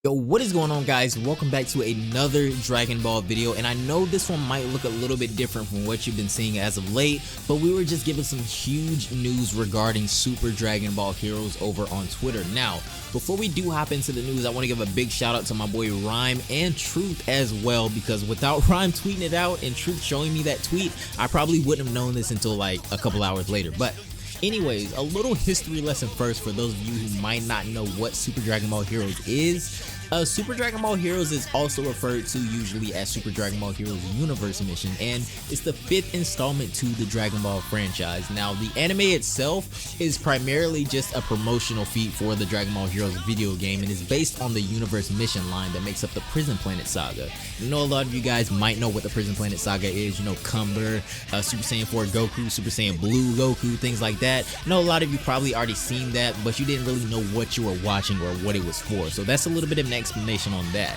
Yo, what is going on, guys? Welcome back to another Dragon Ball video, and I know this one might look a little bit different from what you've been seeing as of late, but we were just given some huge news regarding Super Dragon Ball Heroes over on Twitter. Now, before we do hop into the news, I want to give a big shout out to my boy Rhyme and Truth as well, because without Rhyme tweeting it out and Truth showing me that tweet, I probably wouldn't have known this until like a couple hours later. But anyways, a little history lesson first for those of you who might not know what Super Dragon Ball Heroes is. Super Dragon Ball Heroes is also referred to usually as Super Dragon Ball Heroes Universe Mission, and it's the 5th installment to the Dragon Ball franchise. Now, the anime itself is primarily just a promotional feat for the Dragon Ball Heroes video game, and is based on the Universe Mission line that makes up the Prison Planet Saga. I know a lot of you guys might know what the Prison Planet Saga is, you know, Cumber, Super Saiyan 4 Goku, Super Saiyan Blue Goku, things like that. I know a lot of you probably already seen that, but you didn't really know what you were watching or what it was for, so that's a little bit of an explanation on that.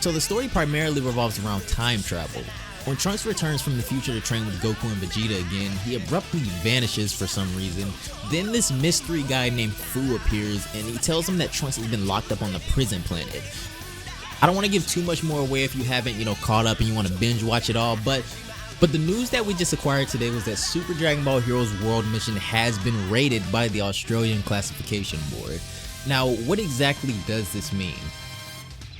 So the story primarily revolves around time travel. When Trunks returns from the future to train with Goku and Vegeta again, he abruptly vanishes for some reason. Then this mystery guy named Fu appears, and he tells him that Trunks has been locked up on the prison planet. I don't want to give too much more away if you haven't, caught up and you want to binge watch it all, but the news that we just acquired today was that Super Dragon Ball Heroes World Mission has been rated by the Australian Classification Board. Now, what exactly does this mean?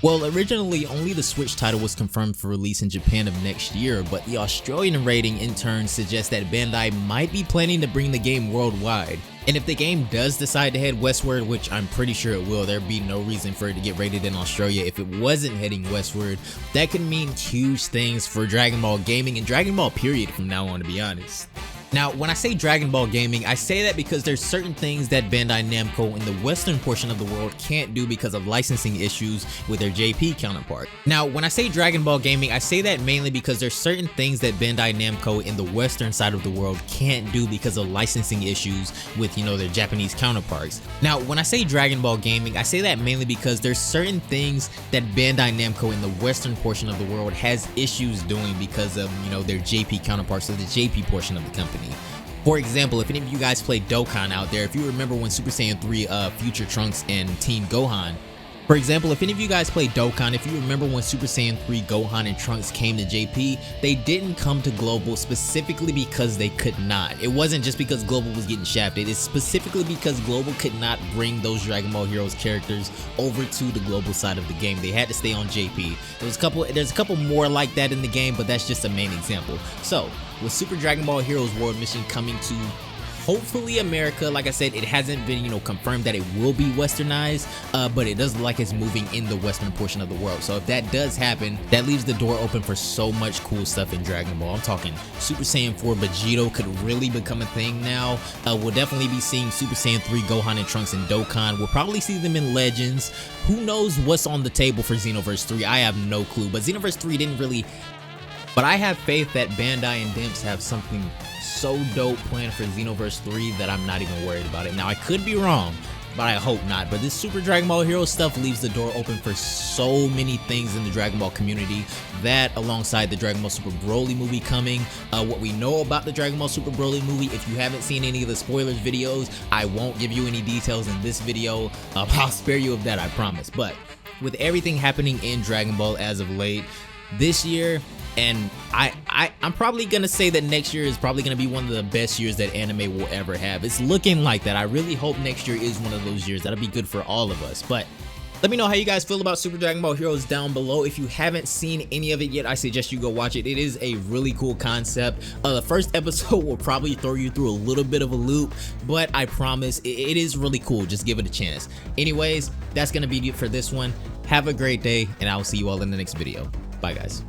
Well, originally only the Switch title was confirmed for release in Japan of next year, but the Australian rating in turn suggests that Bandai might be planning to bring the game worldwide. And if the game does decide to head westward, which I'm pretty sure it will, there'd be no reason for it to get rated in Australia if it wasn't heading westward. That could mean huge things for Dragon Ball gaming and Dragon Ball period from now on, to be honest. Now, when I say Dragon Ball gaming, I say that because there's certain things that Bandai Namco in the western portion of the world can't do because of licensing issues with their JP counterpart. Now, when I say Dragon Ball gaming, I say that mainly because there's certain things that Bandai Namco in the western side of the world can't do because of licensing issues with, their Japanese counterparts. Now, when I say Dragon Ball gaming, I say that mainly because there's certain things that Bandai Namco in the western portion of the world has issues doing because of, their JP counterparts, so the JP portion of the company. For example, if any of you guys play Dokkan out there, if you remember when Super Saiyan 3 Future Trunks and Team Gohan, for example, if any of you guys play Dokkan, if you remember when Super Saiyan 3 Gohan and Trunks came to JP, they didn't come to Global specifically because they could not. It wasn't just because Global was getting shafted, it's specifically because Global could not bring those Dragon Ball Heroes characters over to the Global side of the game. They had to stay on JP. There's a couple more like that in the game, but that's just a main example. So, with Super Dragon Ball Heroes World Mission coming to hopefully America, like I said, it hasn't been confirmed that it will be westernized, but it does look like it's moving in the western portion of the world. So if that does happen, that leaves the door open for so much cool stuff in Dragon Ball. I'm talking Super Saiyan 4 Vegito could really become a thing now. We'll definitely be seeing Super Saiyan 3 Gohan and Trunks and Dokkan. We'll probably see them in Legends. Who knows what's on the table for Xenoverse 3? I have no clue, but Xenoverse 3 didn't really... But I have faith that Bandai and Dimps have something so dope planned for Xenoverse 3 that I'm not even worried about it. Now, I could be wrong, but I hope not. But this Super Dragon Ball Heroes stuff leaves the door open for so many things in the Dragon Ball community. That, alongside the Dragon Ball Super Broly movie coming, what we know about the Dragon Ball Super Broly movie, if you haven't seen any of the spoilers videos, I won't give you any details in this video. I'll spare you of that, I promise. But with everything happening in Dragon Ball as of late, this year, and I'm probably gonna say that next year is probably gonna be one of the best years that anime will ever have. It's looking like that. I really hope next year is one of those years. That'll be good for all of us. But let me know how you guys feel about Super Dragon Ball Heroes down below. If you haven't seen any of it yet, I suggest you go watch it. It is a really cool concept. The first episode will probably throw you through a little bit of a loop, but I promise it is really cool. Just give it a chance. Anyways, that's gonna be it for this one. Have a great day, and I will see you all in the next video. Bye, guys.